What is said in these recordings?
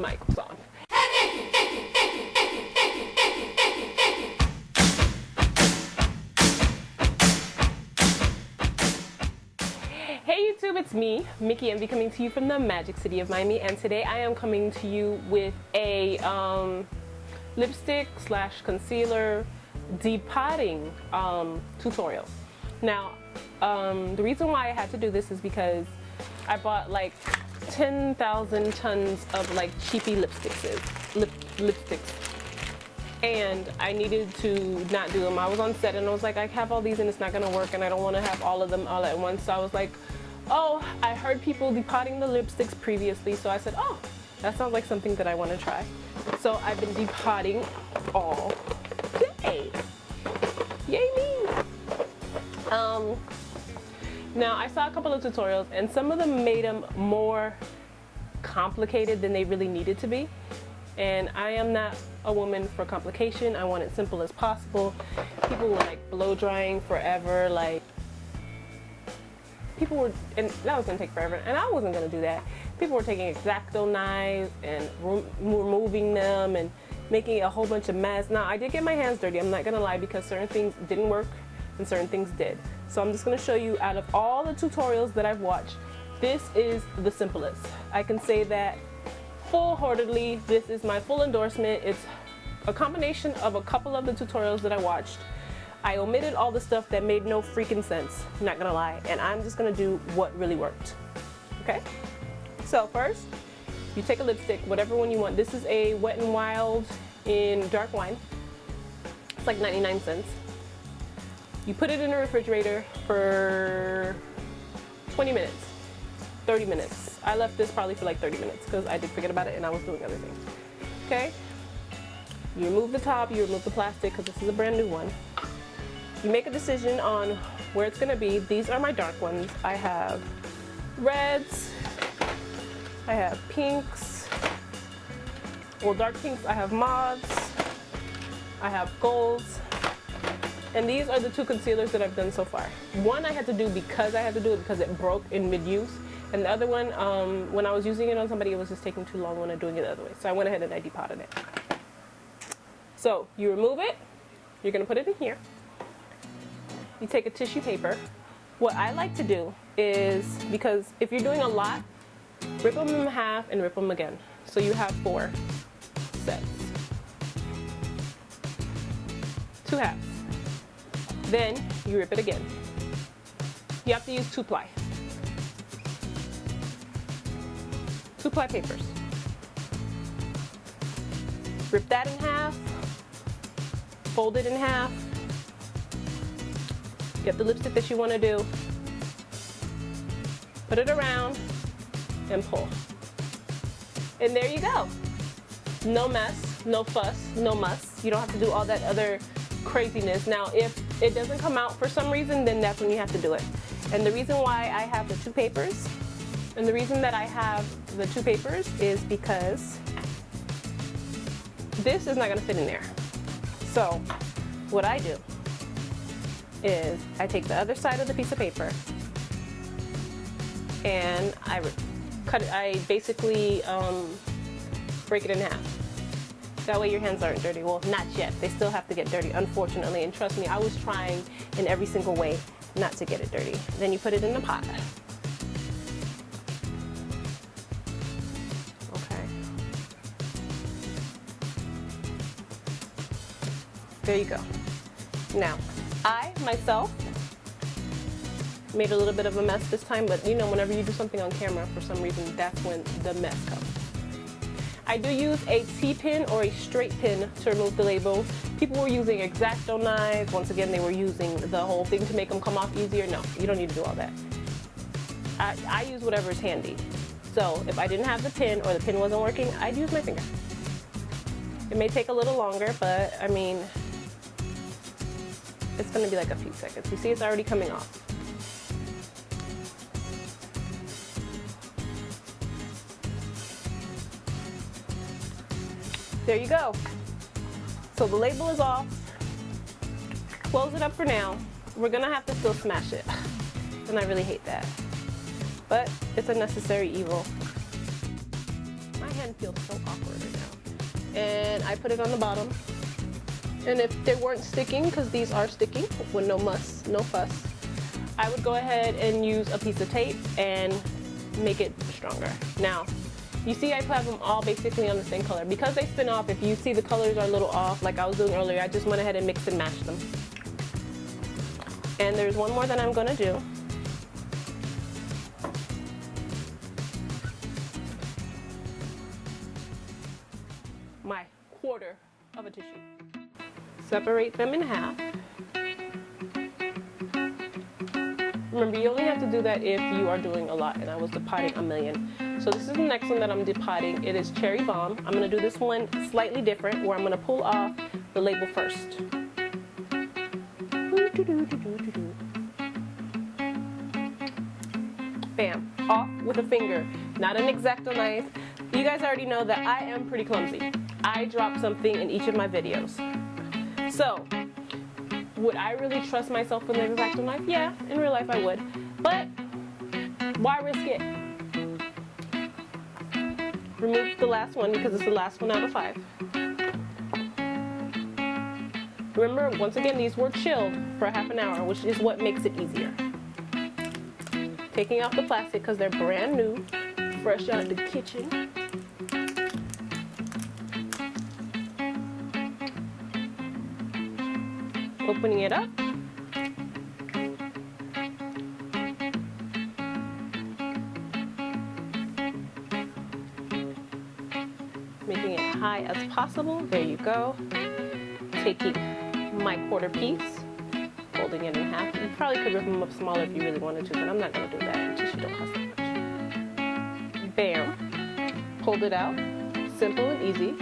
mic was on. Hey YouTube, it's me, Mickey Envy, coming to you from the Magic City of Miami, and today I am coming to you with a lipstick / concealer depotting tutorial. Now, the reason why I had to do this is because I bought like 10,000 tons of like cheapy lipsticks, and I needed to not do them. I was on set and I was like, I have all these and it's not gonna work, and I don't want to have all of them all at once. So I was like, oh, I heard people depotting the lipsticks previously, so I said, oh, that sounds like something that I want to try. So I've been depotting all day. Yay me! Now I saw a couple of tutorials and some of them made them more complicated than they really needed to be. And I am not a woman for complication. I want it simple as possible. People were like blow drying forever, like people were, and that was gonna take forever, and I wasn't gonna do that. People were taking X-Acto knives and removing them and making a whole bunch of mess. Now I did get my hands dirty, I'm not gonna lie, because certain things didn't work and certain things did. So I'm just gonna show you, out of all the tutorials that I've watched, this is the simplest. I can say that full-heartedly. This is my full endorsement. It's a combination of a couple of the tutorials that I watched. I omitted all the stuff that made no freaking sense, not gonna lie, and I'm just gonna do what really worked. Okay? So first, you take a lipstick, whatever one you want. This is a Wet n Wild in dark wine. It's like 99 cents. You put it in the refrigerator for 20 minutes, 30 minutes. I left this probably for like 30 minutes because I did forget about it and I was doing other things. Okay? You remove the top, you remove the plastic because this is a brand new one. You make a decision on where it's gonna be. These are my dark ones. I have reds, I have pinks, well, dark pinks, I have mauves, I have golds, and these are the two concealers that I've done so far. One I had to do because I had to do it because it broke in mid-use, and the other one, when I was using it on somebody, it was just taking too long when I'm doing it the other way. So I went ahead and I depotted it. So you remove it, you're gonna put it in here. You take a tissue paper. What I like to do is, because if you're doing a lot, rip them in half and rip them again. So you have 4 sets. 2 halves. Then you rip it again. You have to use 2-ply. 2-ply papers. Rip that in half. Fold it in half. Get the lipstick that you want to do. Put it around and pull. And there you go. No mess, no fuss, no muss. You don't have to do all that other craziness. Now, if it doesn't come out for some reason, then that's when you have to do it. And the reason why I have the 2 papers, and the reason that I have the 2 papers is because this is not going to fit in there. So what I do is I take the other side of the piece of paper and I cut it. I basically break it in half. That way your hands aren't dirty. Well, not yet. They still have to get dirty, unfortunately. And trust me, I was trying in every single way not to get it dirty. Then you put it in the pot. Okay. There you go. Now, I, myself, made a little bit of a mess this time, but you know, whenever you do something on camera, for some reason, that's when the mess comes. I do use a T-pin or a straight pin to remove the label. People were using X-Acto knives. Once again, they were using the whole thing to make them come off easier. No, you don't need to do all that. I use whatever is handy. So if I didn't have the pin or the pin wasn't working, I'd use my finger. It may take a little longer, but I mean, it's gonna be like a few seconds. You see, it's already coming off. There you go. So the label is off. Close it up for now. We're gonna have to still smash it. And I really hate that. But it's a necessary evil. My hand feels so awkward. and I put it on the bottom. And if they weren't sticking, because these are sticking with no muss, no fuss, I would go ahead and use a piece of tape and make it stronger. Now, you see I have them all basically on the same color. Because they spin off, if you see the colors are a little off, like I was doing earlier, I just went ahead and mixed and matched them. And there's one more that I'm gonna do. My quarter of a tissue. Separate them in half. Remember, you only have to do that if you are doing a lot, and I was depotting a million. So this is the next one that I'm depotting. It is Cherry Bomb. I'm gonna do this one slightly different, where I'm gonna pull off the label first. Bam, off with a finger, not an X-Acto knife. You guys already know that I am pretty clumsy. I drop something in each of my videos. So, would I really trust myself with an X-Acto knife? Yeah, in real life I would. But, why risk it? Remove the last one because it's the last one out of 5. Remember, once again, these were chilled for half an hour, which is what makes it easier. Taking off the plastic because they're brand new, fresh out of the kitchen. Opening it up. Making it high as possible. There you go. Taking my quarter piece, folding it in half. You probably could rip them up smaller if you really wanted to, but I'm not going to do that. Tissue don't cost that much. Bam. Pulled it out. Simple and easy.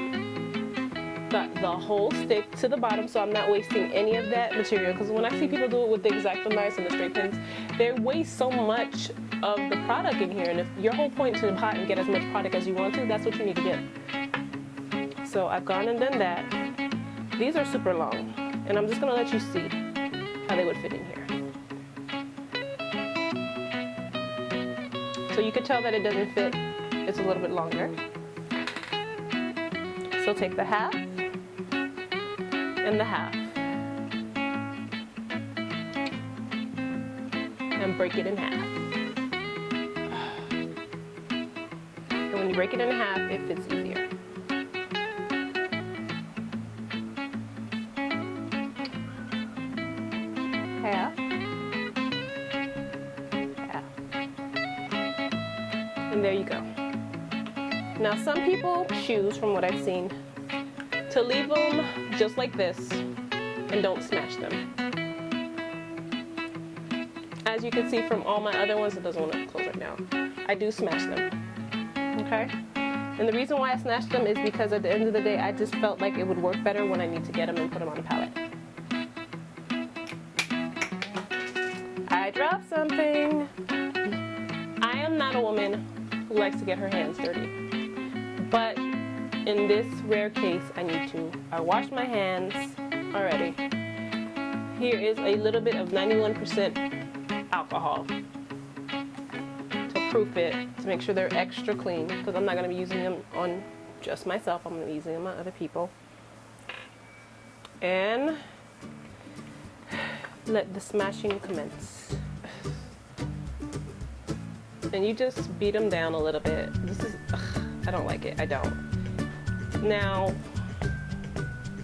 Got the whole stick to the bottom, so I'm not wasting any of that material, because when I see people do it with the X-Acto knives and the straight pins, they waste so much of the product in here. And if your whole point to pot and get as much product as you want to, that's what you need to do. So I've gone and done that. These are super long, and I'm just gonna let you see how they would fit in here. So you could tell that it doesn't fit. It's a little bit longer. So take the half and the half and break it in half. And when you break it in half, it fits easier. Half, half, and there you go. Now some people choose, from what I've seen, to leave them just like this and don't smash them. As you can see from all my other ones, it doesn't want to close right now, I do smash them, okay? And the reason why I smashed them is because at the end of the day, I just felt like it would work better when I need to get them and put them on a palette. I dropped something. I am not a woman who likes to get her hands dirty, but in this rare case, I need to. I washed my hands already. Here is a little bit of 91% alcohol to proof it, to make sure they're extra clean, because I'm not going to be using them on just myself. I'm going to be using them on other people. And let the smashing commence. And you just beat them down a little bit. This is, I don't like it. I don't. Now,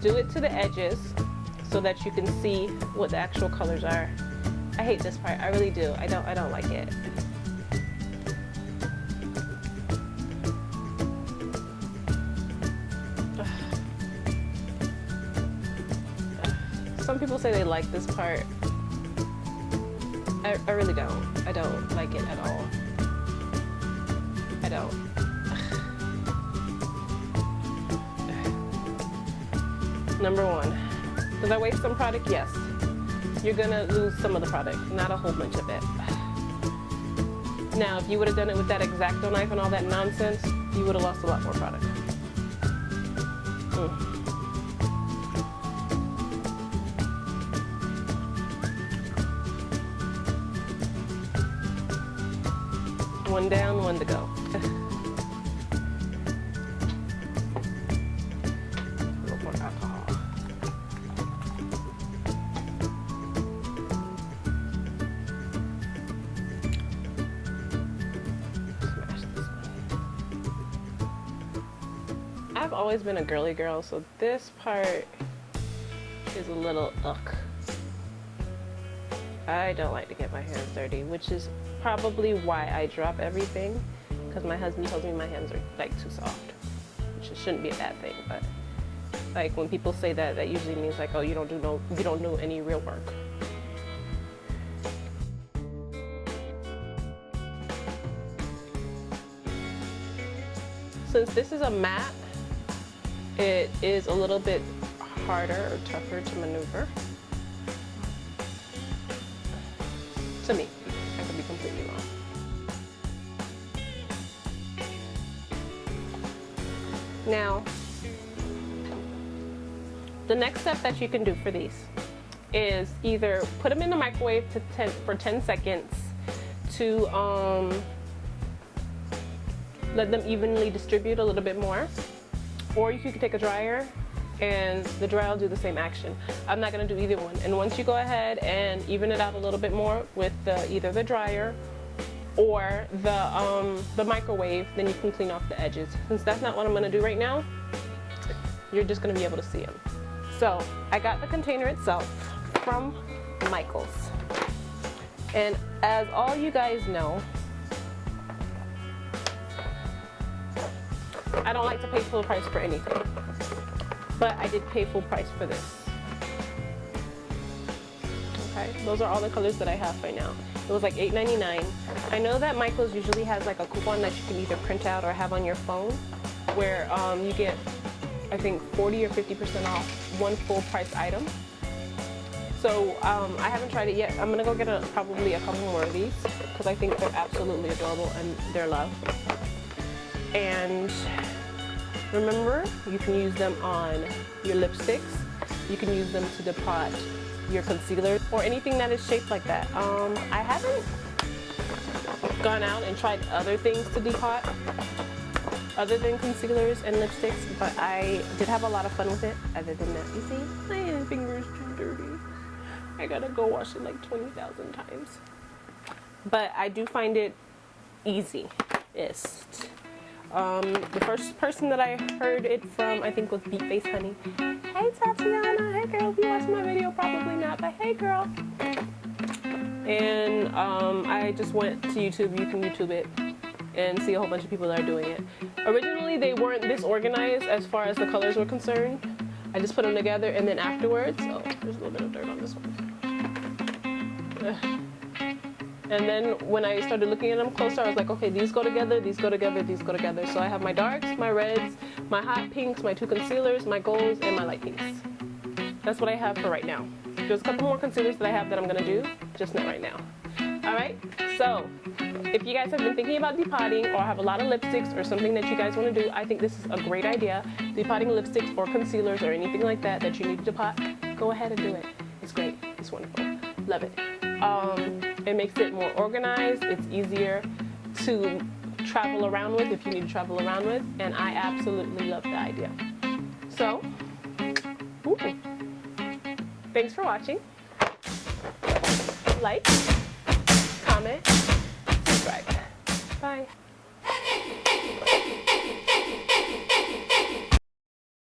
do it to the edges so that you can see what the actual colors are. I hate this part. I really do. I don't like it. Some people say they like this part. I really don't. I don't like it at all. I don't. Number one, did I waste some product? Yes. You're gonna lose some of the product, not a whole bunch of it. Now, if you would have done it with that X-Acto knife and all that nonsense, you would have lost a lot more product. One down, one to go. I've always been a girly girl, so this part is a little ugh. I don't like to get my hands dirty, which is probably why I drop everything, because my husband tells me my hands are like too soft, which shouldn't be a bad thing, but like when people say that, that usually means like, oh, you don't do any real work. Since this is a matte, it is a little bit harder or tougher to maneuver. To me, I could be completely wrong. Now, the next step that you can do for these is either put them in the microwave for 10 seconds to let them evenly distribute a little bit more, or you could take a dryer and the dryer will do the same action. I'm not going to do either one. And once you go ahead and even it out a little bit more with either the dryer or the microwave, then you can clean off the edges. Since that's not what I'm going to do right now, you're just going to be able to see them. So I got the container itself from Michaels, and as all you guys know, I don't like to pay full price for anything, but I did pay full price for this. Okay, those are all the colors that I have right now. It was like $8.99. I know that Michaels usually has like a coupon that you can either print out or have on your phone, where you get, I think, 40 or 50% off one full price item. So I haven't tried it yet. I'm gonna go get probably a couple more of these because I think they're absolutely adorable and they're loved. And remember, you can use them on your lipsticks. You can use them to depot your concealer or anything that is shaped like that. I haven't gone out and tried other things to depot other than concealers and lipsticks, but I did have a lot of fun with it. Other than that, you see, my hand fingers too dirty. I gotta go wash it like 20,000 times. But I do find it easiest. The first person that I heard it from, I think, was Beat Face Honey. Hey Tatiana, hey girl, if you watch my video, probably not, but hey girl. And I just went to YouTube. You can YouTube it and see a whole bunch of people that are doing it. Originally, they weren't this organized as far as the colors were concerned. I just put them together, and then afterwards, oh, there's a little bit of dirt on this one. And then when I started looking at them closer, I was like, okay, these go together, these go together, these go together. So I have my darks, my reds, my hot pinks, my two concealers, my golds, and my light pinks. That's what I have for right now. There's a couple more concealers that I have that I'm gonna do, just not right now. All right, so if you guys have been thinking about depotting or have a lot of lipsticks or something that you guys wanna do, I think this is a great idea. Depotting lipsticks or concealers or anything like that that you need to depot, go ahead and do it. It's great, it's wonderful, love it. It makes it more organized. It's easier to travel around with if you need to travel around with, and I absolutely love the idea. So, thanks for watching.